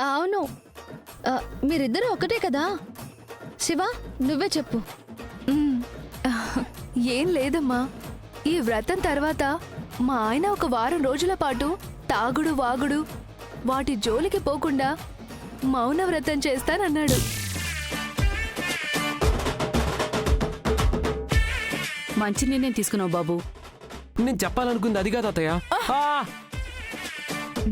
అవును. మీరిద్దరూ ఒకటే కదా? శివ, నువ్వే చెప్పు. ఏం లేదమ్మా, ఈ వ్రతం తర్వాత మా ఆయన ఒక వారం రోజుల పాటు తాగుడు వాగుడు వాటి జోలికి పోకుండా మౌన వ్రతం చేస్తానన్నాడు. మంచి నిర్ణయం తీసుకున్నావు బాబు. నేను చెప్పాలనుకుంది అది కాదు అత్తయ్య.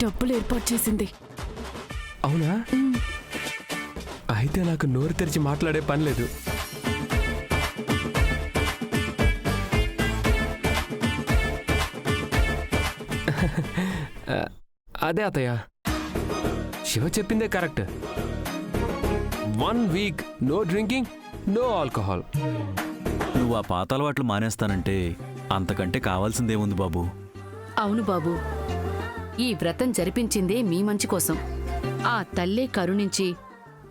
డబ్బులు ఏర్పాటు చేసింది. అవునా? అయితే నాకు నోరు తెరిచి మాట్లాడే పని లేదు. అదే అత్తయ్య, శివ చెప్పిందే correct. 1 week no drinking, no alcohol. నువ్వు ఆ పాత అలవాట్లు మానేస్తానంటే అంతకంటే కావాల్సిందేముంది బాబు? అవును బాబు, ఈ వ్రతం జరిపించిందే మీ మంచి కోసం. ఆ తల్లే కరుణించి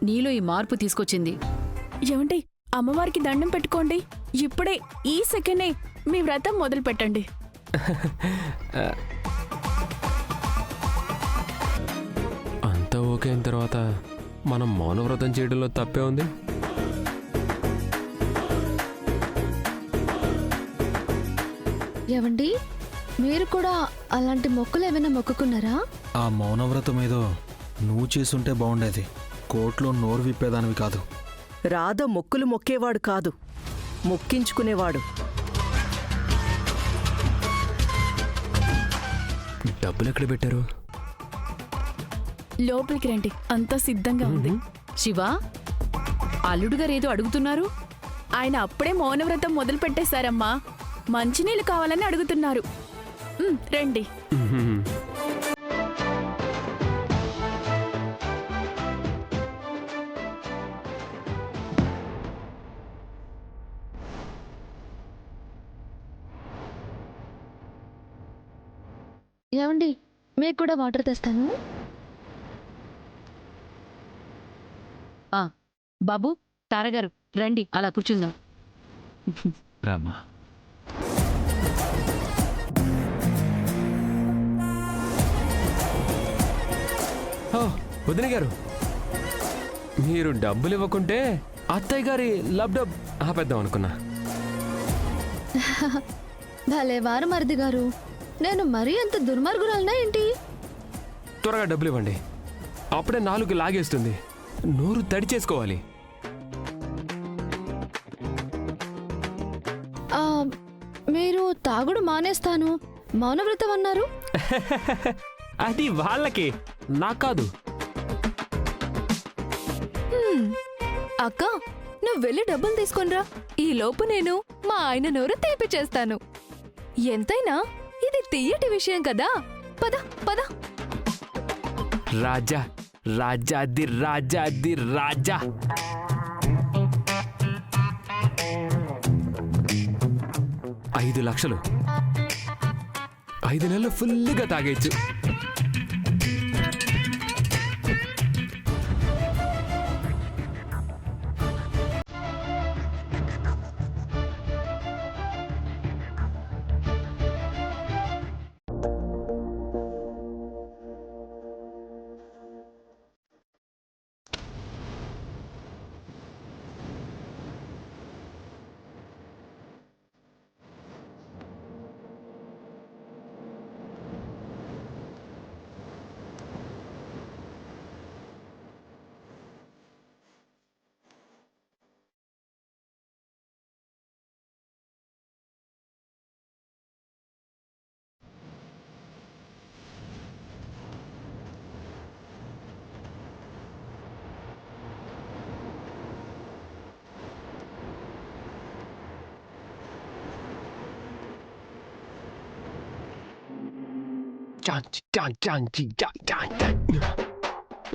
నీలో ఈ మార్పు తీసుకొచ్చింది. ఏమండి, అమ్మవారికి దండం పెట్టుకోండి. ఇప్పుడే ఈ సెకండే మీ వ్రతం మొదలు పెట్టండి. అంతా ఓకే అయిన తర్వాత మనం మౌనవ్రతం చేయడంలో తప్పే ఉంది. ఏవండి, మీరు కూడా అలాంటి మొక్కులు ఏమైనా మొక్కుకున్నారా? ఆ మౌనవ్రతం ఏదో నువ్వు చేసుంటే బాగుండేది. కోర్టులో నోరు విప్పేదానివి కాదు. రాధ మొక్కులు మొక్కేవాడు కాదు, మొక్కించుకునేవాడు. డబ్బులు ఎక్కడ పెట్టారు? లోపలికి రండి, అంతా సిద్ధంగా ఉంది. శివ, అల్లుడు గారు ఏదో అడుగుతున్నారు. ఆయన అప్పుడే మౌనవ్రతం మొదలు పెట్టేశారమ్మా. మంచినీళ్ళు కావాలని అడుగుతున్నారు. రండి. ఏవండి, మీకు కూడా వాటర్ తెస్తాను. బాబు, తారగారు రండి, అలా కూర్చుందాం. రామ్మా. వదిన గారు, మీరు డబ్బులు ఇవ్వకుంటే అత్తయ్య గారి లబ్డబ్ ఆపేద్దాం అనుకున్నా. భలే వారు మరిది గారు, నేను మరీ అంత దుర్మార్గురాలనా ఏంటి? త్వరగా డబ్బులు ఇవ్వండి, అప్పుడే నాలుగు లాగేస్తుంది. నోరు తడి చేసుకోవాలి. మీరు తాగుడు మానేస్తాను, మౌనవ్రతం అన్నారు. అది వాళ్ళకి, నాకు కాదు. అక్క, నువ్వు వెళ్ళి డబ్బులు తీసుకొనిరా. ఈ లోపు నేను మా ఆయన నోరు తీపి చేస్తాను. ఎంతైనా ఇది తీయటి విషయం కదా. పద పద. రాజా రాజాది రాజాది రాజా. $5 లక్షలు 5 నెలలు ఫుల్గా తాగేచ్చు.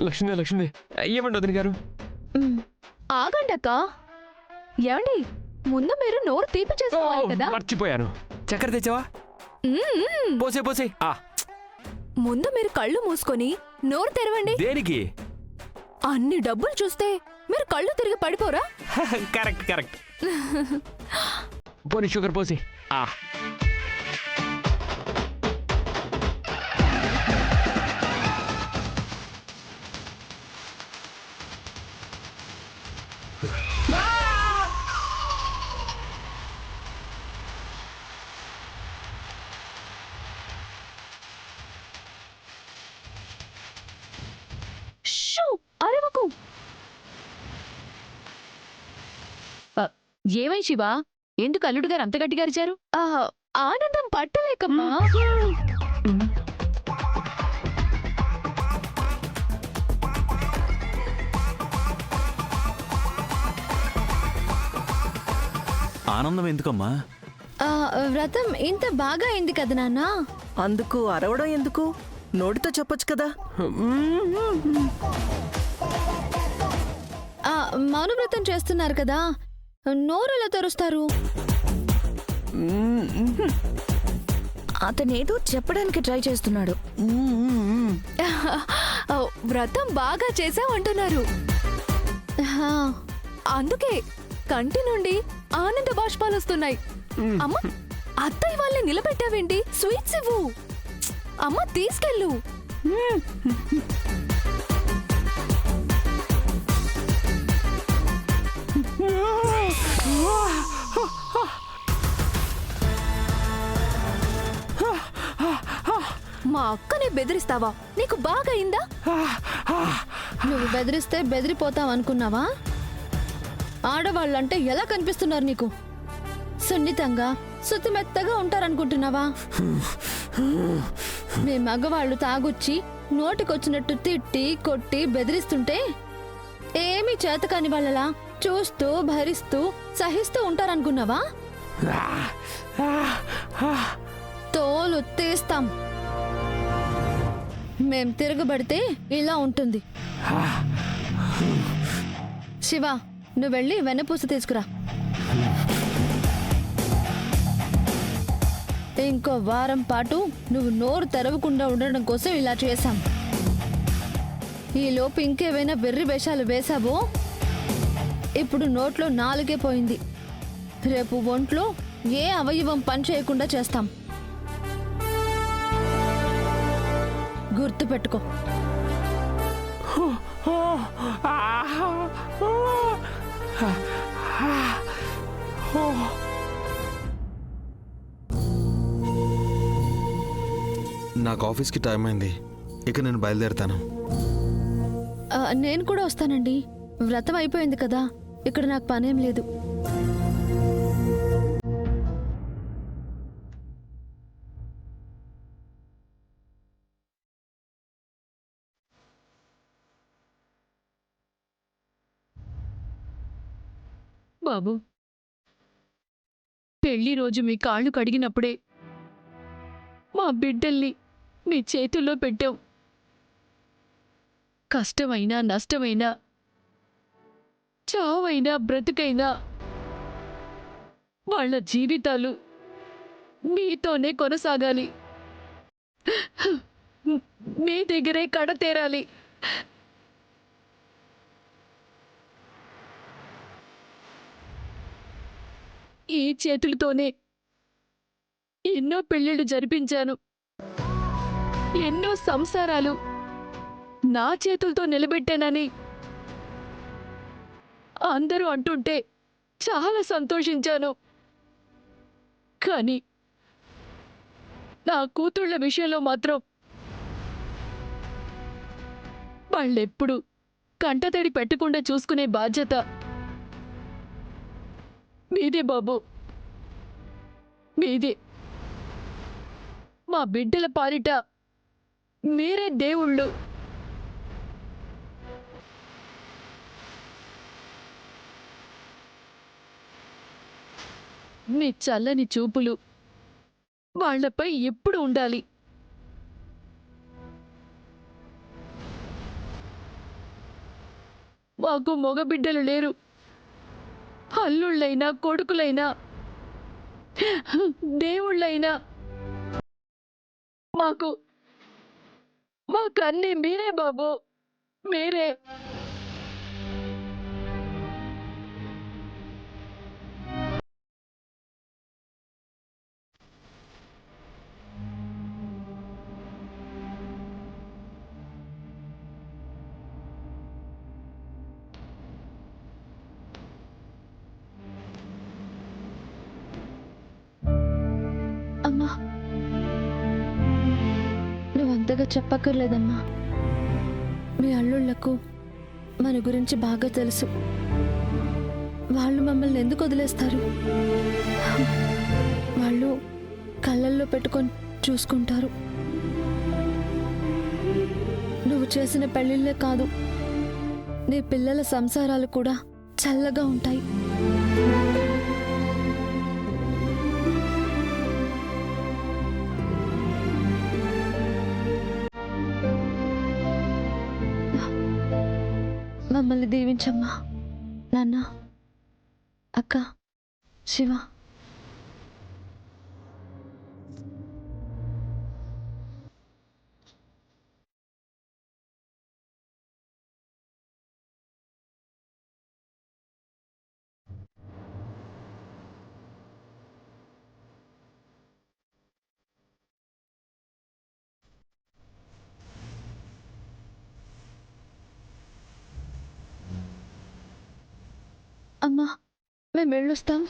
లక్ష్మి లక్ష్మి, ఏమండి వదిన గారు? ఆగండి అక్క. ఏమండి, ముందు మీరు నోరు తీపి చేసుకోవాలి కదా. మర్చిపోయాను. చక్కెర తెచ్చావా? పోసే పోసే. ముందు మీరు కళ్ళు మూసుకొని నోరు తెరవండి. దేనికి? అన్ని డబ్బులు చూస్తే మీరు కళ్ళు తిరిగి పడిపోరా? Correct correct. పోనీ షుగర్ పోసి. షూ! అరవకు. ఏమై శివా ఎందుకు అల్లుడు గారు అంత గట్టిగా అరిచారు? ఆ, ఆనందం పట్టలేకమ్మా. ఆనందం ఎందుకమ్మా? ఆ, వ్రతం ఇంత బాగా అయింది కదా నాన్న. అందుకు అరవడం ఎందుకు? నోటితో చెప్పొచ్చు కదా. మౌన వ్రతం చేస్తున్నారు కదా, నోరు ఎలా తెరుస్తారు? అతనేదో చెప్పడానికి ట్రై చేస్తున్నాడు. వ్రతం బాగా చేసావంటున్నారు. హా, అందుకే కంటి నుండి ఆనంద బాష్పాలు వస్తున్నాయి. అమ్మ, అత్తయ్య వాళ్ళని నిలబెట్టావేంటి? స్వీట్స్ ఇవ్వు. అమ్మ, తీసుకెళ్ళు. మా అక్కని బెదిరిస్తావా? నీకు బాగా అయిందా? నువ్వు బెదిరిస్తే బెదిరిపోతావు అనుకున్నావా? ఆడవాళ్ళంటే ఎలా కనిపిస్తున్నారు నీకు? సున్నితంగా సుతిమెత్తగా ఉంటారనుకుంటున్నావా? మీ మగవాళ్ళు తాగొచ్చి నోటికొచ్చినట్టు తిట్టి కొట్టి బెదిరిస్తుంటే ఏమీ చేతకాని వాళ్ళలా చూస్తూ భరిస్తూ సహిస్తూ ఉంటారనుకున్నావా? తోలు తీస్తాం. మేం తిరగబడితే ఇలా ఉంటుంది. శివ, నువ్వు వెళ్ళి వెన్నపూస తీసుకురా. ఇంకో వారం పాటు నువ్వు నోరు తెరవకుండా ఉండడం కోసం ఇలా చేశాం. ఈలోపు ఇంకేవైనా వెర్రి వేషాలు వేశావో ఇప్పుడు నోట్లో నాలుగే పోయింది. రేపు ఒంట్లో ఏ అవయవం పని చేయకుండా చేస్తాం. గుర్తుపెట్టుకో. నాకు ఆఫీస్కి టైం అయింది, ఇక నేను బయలుదేరుతాను. నేను కూడా వస్తానండి. వ్రతం అయిపోయింది కదా, ఇక్కడ నాకు పనేం లేదు. బాబు, పెళ్లి రోజు మీ కాళ్ళు కడిగినప్పుడే మా బిడ్డల్ని మీ చేతుల్లో పెట్టాం. కష్టమైనా నష్టమైనా చావైనా బ్రతుకైనా వాళ్ళ జీవితాలు మీతోనే కొనసాగాలి. మీ దగ్గరే కడతేరాలి. ఈ చేతులతోనే ఎన్నో పెళ్ళిళ్ళు జరిపించాను. ఎన్నో సంసారాలు నా చేతులతో నిలబెట్టానని అందరూ అంటుంటే చాలా సంతోషించాను. కానీ నా కూతుళ్ళ విషయంలో మాత్రం వాళ్ళెప్పుడు కంటతడి పెట్టకుండా చూసుకునే బాధ్యత మీదే బాబు, మీదే. మా బిడ్డల పాలిట మీరే దేవుళ్ళు. మీ చల్లని చూపులు వాళ్లపై ఎప్పుడు ఉండాలి. మాకు మగబిడ్డలు లేరు. అల్లుళ్ళైనా కొడుకులైనా దేవుళ్ళైనా మాకన్నీ మీరే బాబు, మీరే. అంతగా చెప్పక్కర్లేదమ్మా. మీ అల్లుళ్లకు మన గురించి బాగా తెలుసు. వాళ్ళు మమ్మల్ని ఎందుకు వదిలేస్తారు? వాళ్ళు కళ్ళల్లో పెట్టుకొని చూసుకుంటారు. నువ్వు చేసిన పెళ్ళిళ్ళే కాదు, నీ పిల్లల సంసారాలు కూడా చల్లగా ఉంటాయి. మమ్మల్ని దీవించమ్మా. నాన్న, అక్క, శివ. అమ్మా, మేము వెళ్ళొస్తాం.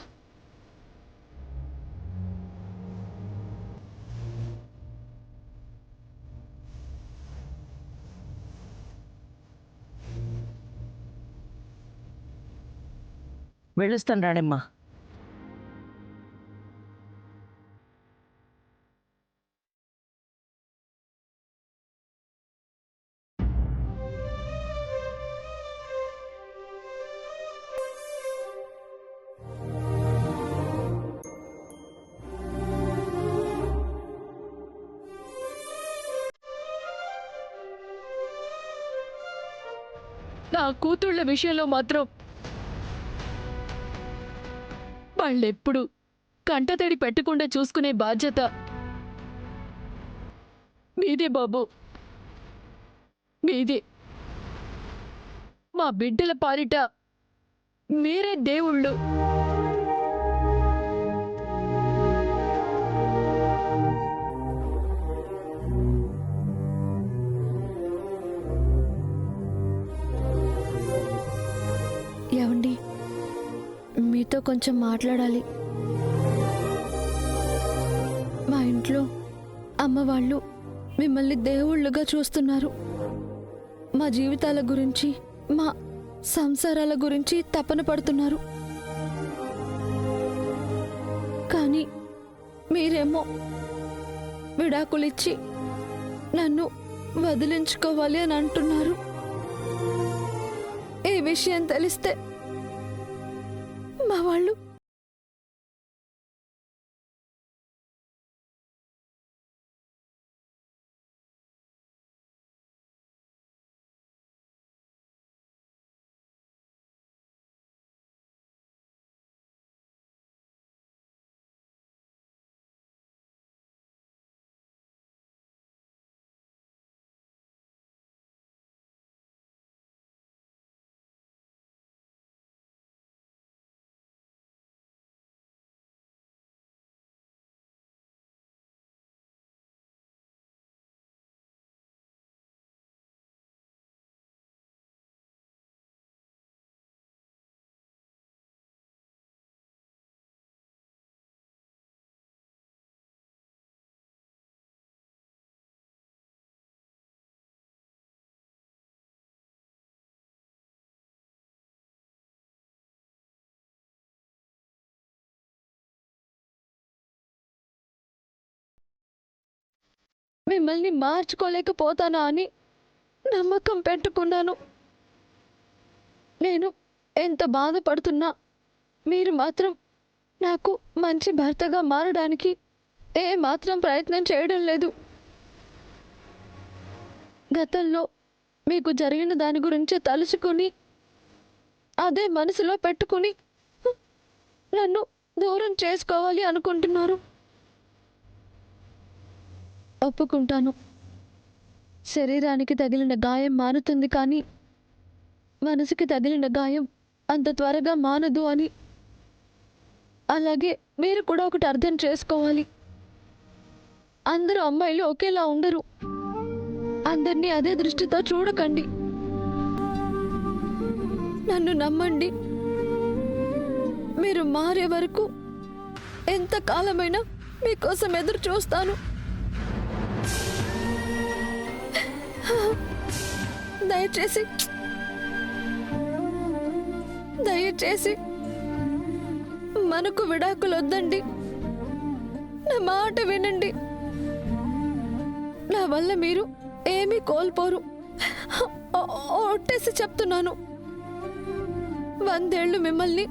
వెళ్ళొస్తాను రాణమ్మా. నా కూతుళ్ళ విషయంలో మాత్రం వాళ్ళెప్పుడు కంటతడి పెట్టకుండా చూసుకునే బాధ్యత మీదే బాబు, మీదే. మా బిడ్డల పాలిట మీరే దేవుళ్ళు. ఏవండి, మీతో కొంచెం మాట్లాడాలి. మా ఇంట్లో అమ్మ వాళ్ళు మిమ్మల్ని దేవుళ్ళుగా చూస్తున్నారు. మా జీవితాల గురించి, మా సంసారాల గురించి తపన పడుతున్నారు. కానీ మీరేమో విడాకులిచ్చి నన్ను వదిలించుకోవాలి అని అంటున్నారు. ఈ విషయం తెలిస్తే మా వాళ్ళు మిమ్మల్ని మార్చుకోలేకపోతానా అని నమ్మకం పెట్టుకున్నాను. నేను ఎంత బాధపడుతున్నా మీరు మాత్రం నాకు మంచి భర్తగా మారడానికి ఏ మాత్రం ప్రయత్నం చేయడం లేదు. గతంలో మీకు జరిగిన దాని గురించి తలుచుకుని అదే మనసులో పెట్టుకుని నన్ను దూరం చేసుకోవాలి అనుకుంటున్నారు. ఒప్పుకుంటాను, శరీరానికి తగిలిన గాయం మానుతుంది, కానీ మనసుకి తగిలిన గాయం అంత త్వరగా మానదు అని. అలాగే మీరు కూడా ఒకటి అర్థం చేసుకోవాలి. అందరూ అమ్మాయిలు ఒకేలా ఉండరు. అందరినీ అదే దృష్టితో చూడకండి. నన్ను నమ్మండి. మీరు మారే వరకు ఎంతకాలమైనా మీకోసం ఎదురు చూస్తాను. దయచేసి దయచేసి మనకు విడాకులు వద్దండి. నా మాట వినండి. నా వల్ల మీరు ఏమీ కోల్పోరు. ఒట్టేసి చెప్తున్నాను, 100 ఏళ్ళు మిమ్మల్ని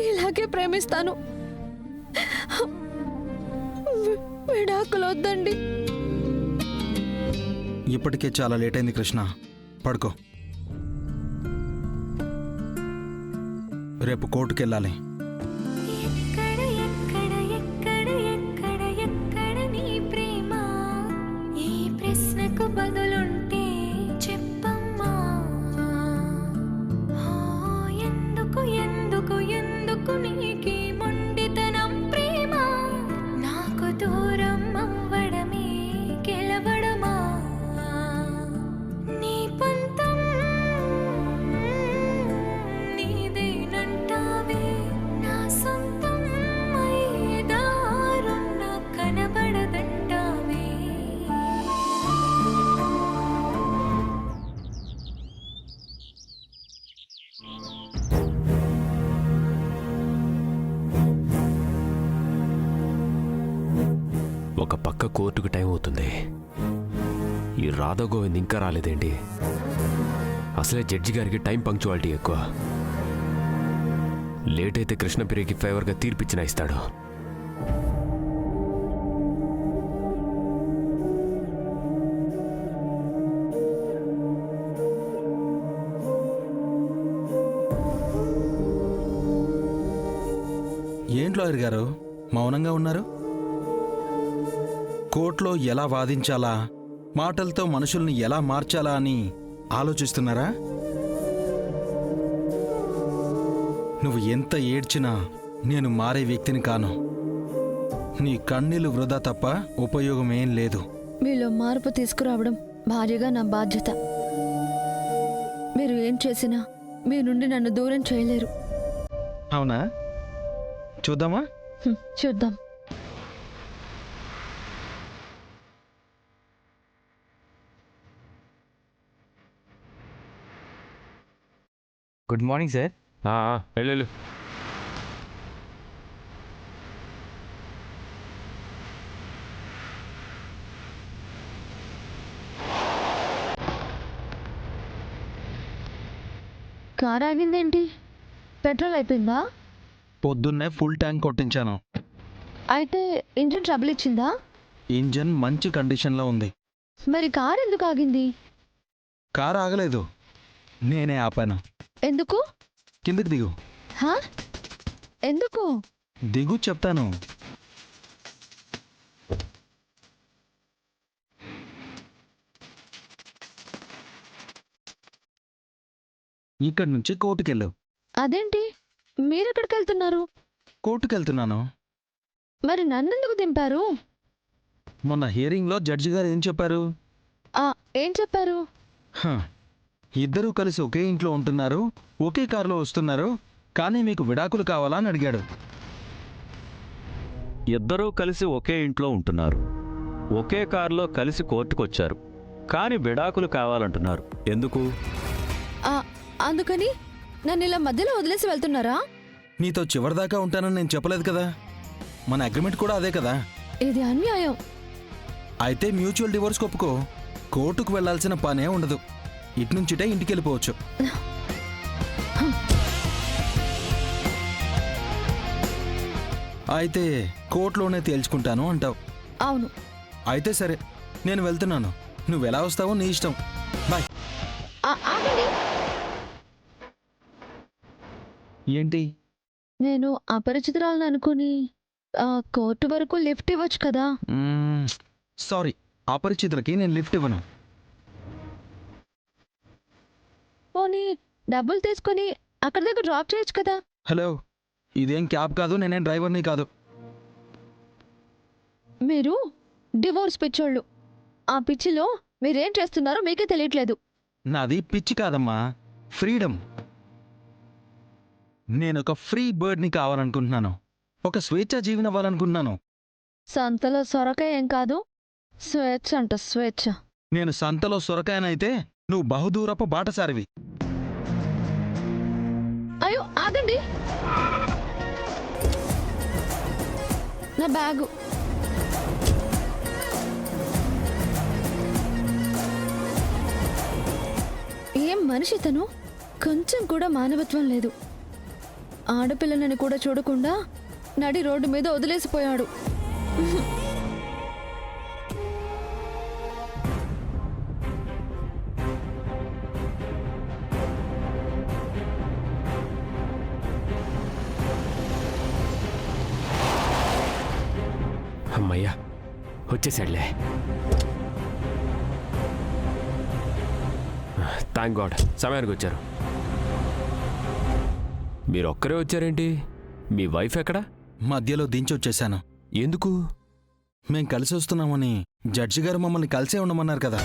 ఇలాగే ప్రేమిస్తాను. విడాకులు వద్దండి. ఇప్పటికే చాలా లేట్ అయింది కృష్ణ, పడుకో. రేపు కోర్టుకెళ్ళాలి. ఎక్కడ ఎక్కడ ఎక్కడ ఎక్కడ ఎక్కడ నీ ప్రేమ? ఈ ప్రశ్నకు బదులుంటే చెప్పమ్మా. ఎందుకు ఎందుకు ఎందుకు నీకీ మొండితనం ప్రేమ? నాకు దూరం అవ్వడమే గెలవడమా? నీ పంతం నీదేనంటావే, నా సొంతం అయ్యేదారుం నా కనబడదంటావే. ఒక పక్క కోర్టుకు టైం అవుతుంది. ఈ రాధా గోవింద్ ఇంకా రాలేదేంటి? అసలే జడ్జి గారికి టైం పంక్చువాలిటీ ఎక్కువ. లేట్ అయితే కృష్ణప్రియకి ఫేవర్గా తీర్పిచ్చిన ఇస్తాడు. ఏంటి లాయర్ గారు మౌనంగా ఉన్నారు? కోర్టులో ఎలా వాదించాలా, మాటలతో మనుషుల్ని ఎలా మార్చాలా అని ఆలోచిస్తున్నారా? నువ్వు ఎంత ఏడ్చినా నేను మారే వ్యక్తిని కాను. నీ కన్నీళ్లు వృధా తప్ప ఉపయోగమేం లేదు. మీలో మార్పు తీసుకురావడం భార్యగా నా బాధ్యత. మీరు ఏం చేసినా మీ నుండి నన్ను దూరం చేయలేరు. అవునా? చూద్దామా? చూద్దాం. Good morning sir. వెళ్ళు. కార్ ఆగిందేంటి? పెట్రోల్ అయిపోయిందా? పొద్దున్నే ఫుల్ ట్యాంక్ కొట్టించాను. అయితే ఇంజిన్ ట్రబుల్ ఇచ్చిందా? ఇంజన్ మంచి కండిషన్లో ఉంది. మరి కార్ ఎందుకు ఆగింది? కారు ఆగలేదు, నేనే ఆపాను. ఎందుకు? కిందకి దిగు. హా? ఎందుకు? దిగు చెప్తాను. ఇక్కడి నుంచి కోర్టుకెళ్ళు. అదేంటి మీరెక్కడికి వెళ్తున్నారు? కోర్టుకెళ్తున్నాను. మరి నన్నెందుకు దింపారు? మొన్న హియరింగ్లో జడ్జి గారు ఏం చెప్పారు? ఏం చెప్పారు? ఇద్దరూ కలిసి ఒకే ఇంట్లో ఉంటున్నారు, ఒకే కారులో వస్తున్నారు, కానీ మీకు విడాకులు కావాలా అని అడిగాడు. ఇద్దరూ కలిసి ఒకే ఇంట్లో ఉంటున్నారు, ఒకే కారులో కలిసి కోర్టుకొచ్చారు, కానీ విడాకులు కావాలంటున్నారు. ఎందుకు? అందుకని నన్ను ఇలా మధ్యలో వదిలేసి వెళ్తున్నారా? నీతో చివరిదాకా ఉంటానని నేను చెప్పలేదు కదా. మన అగ్రిమెంట్ కూడా అదే కదా. ఇది అన్యాయం. అయితే మ్యూచువల్ డివోర్స్ ఒప్పుకో. కోర్టుకు వెళ్లాల్సిన పనే ఉండదు. ఇట్నుంచిటే ఇంటికి వెళ్ళిపోవచ్చు. అయితే కోర్టులోనే తేల్చుకుంటాను అంటావు. అవును. అయితే సరే, నేను వెళ్తున్నాను. నువ్వెలా వస్తావో నీ ఇష్టం. బాయ్. ఆగండి. ఏంటి? నేను అపరిచితురాలను అనుకుని కోర్టు వరకు లిఫ్ట్ ఇవ్వచ్చు కదా. సారీ, అపరిచితులకి నేను లిఫ్ట్ ఇవ్వను. పోనీ డబ్బులు తీసుకుని అక్కడి దగ్గర డ్రాప్ చేయొచ్చు కదా. హలో, ఇదేం క్యాబ్ కాదు, నేనేం డ్రైవర్ని కాదు. మీరు డివోర్స్ పిచ్చోళ్ళు. ఆ పిచ్చిలో మీరేం చేస్తున్నారో మీకే తెలియట్లేదు. నాది పిచ్చి కాదమ్మా, ఫ్రీడమ్. నేనొక ఫ్రీ బర్డ్ని కావాలనుకుంటున్నాను, ఒక స్వేచ్ఛా జీవిని అవ్వాలనుకుంటున్నాను. సంతలో సొరకాయ ఏం కాదు, స్వేచ్ఛ అంట స్వేచ్ఛ. నేను సంతలో సొరకాయనైతే నువ్వు బహుదూరపు బాటసారివి. అయ్యో ఆగండి, నా బ్యాగు. ఏం మనిషి తను, కొంచెం కూడా మానవత్వం లేదు. ఆడపిల్లనని కూడా చూడకుండా నడి రోడ్డు మీద వదిలేసిపోయాడు. అమ్మయ్యా, వచ్చేసాడులే. థ్యాంక్ గాడ్, సమయానికి వచ్చారు. మీరు ఒక్కరే వచ్చారేంటి? మీ వైఫ్ ఎక్కడా? మధ్యలో దించొచ్చేశాను. ఎందుకు? మేం కలిసి వస్తున్నామని జడ్జి గారు మమ్మల్ని కలిసే ఉండమన్నారు కదా.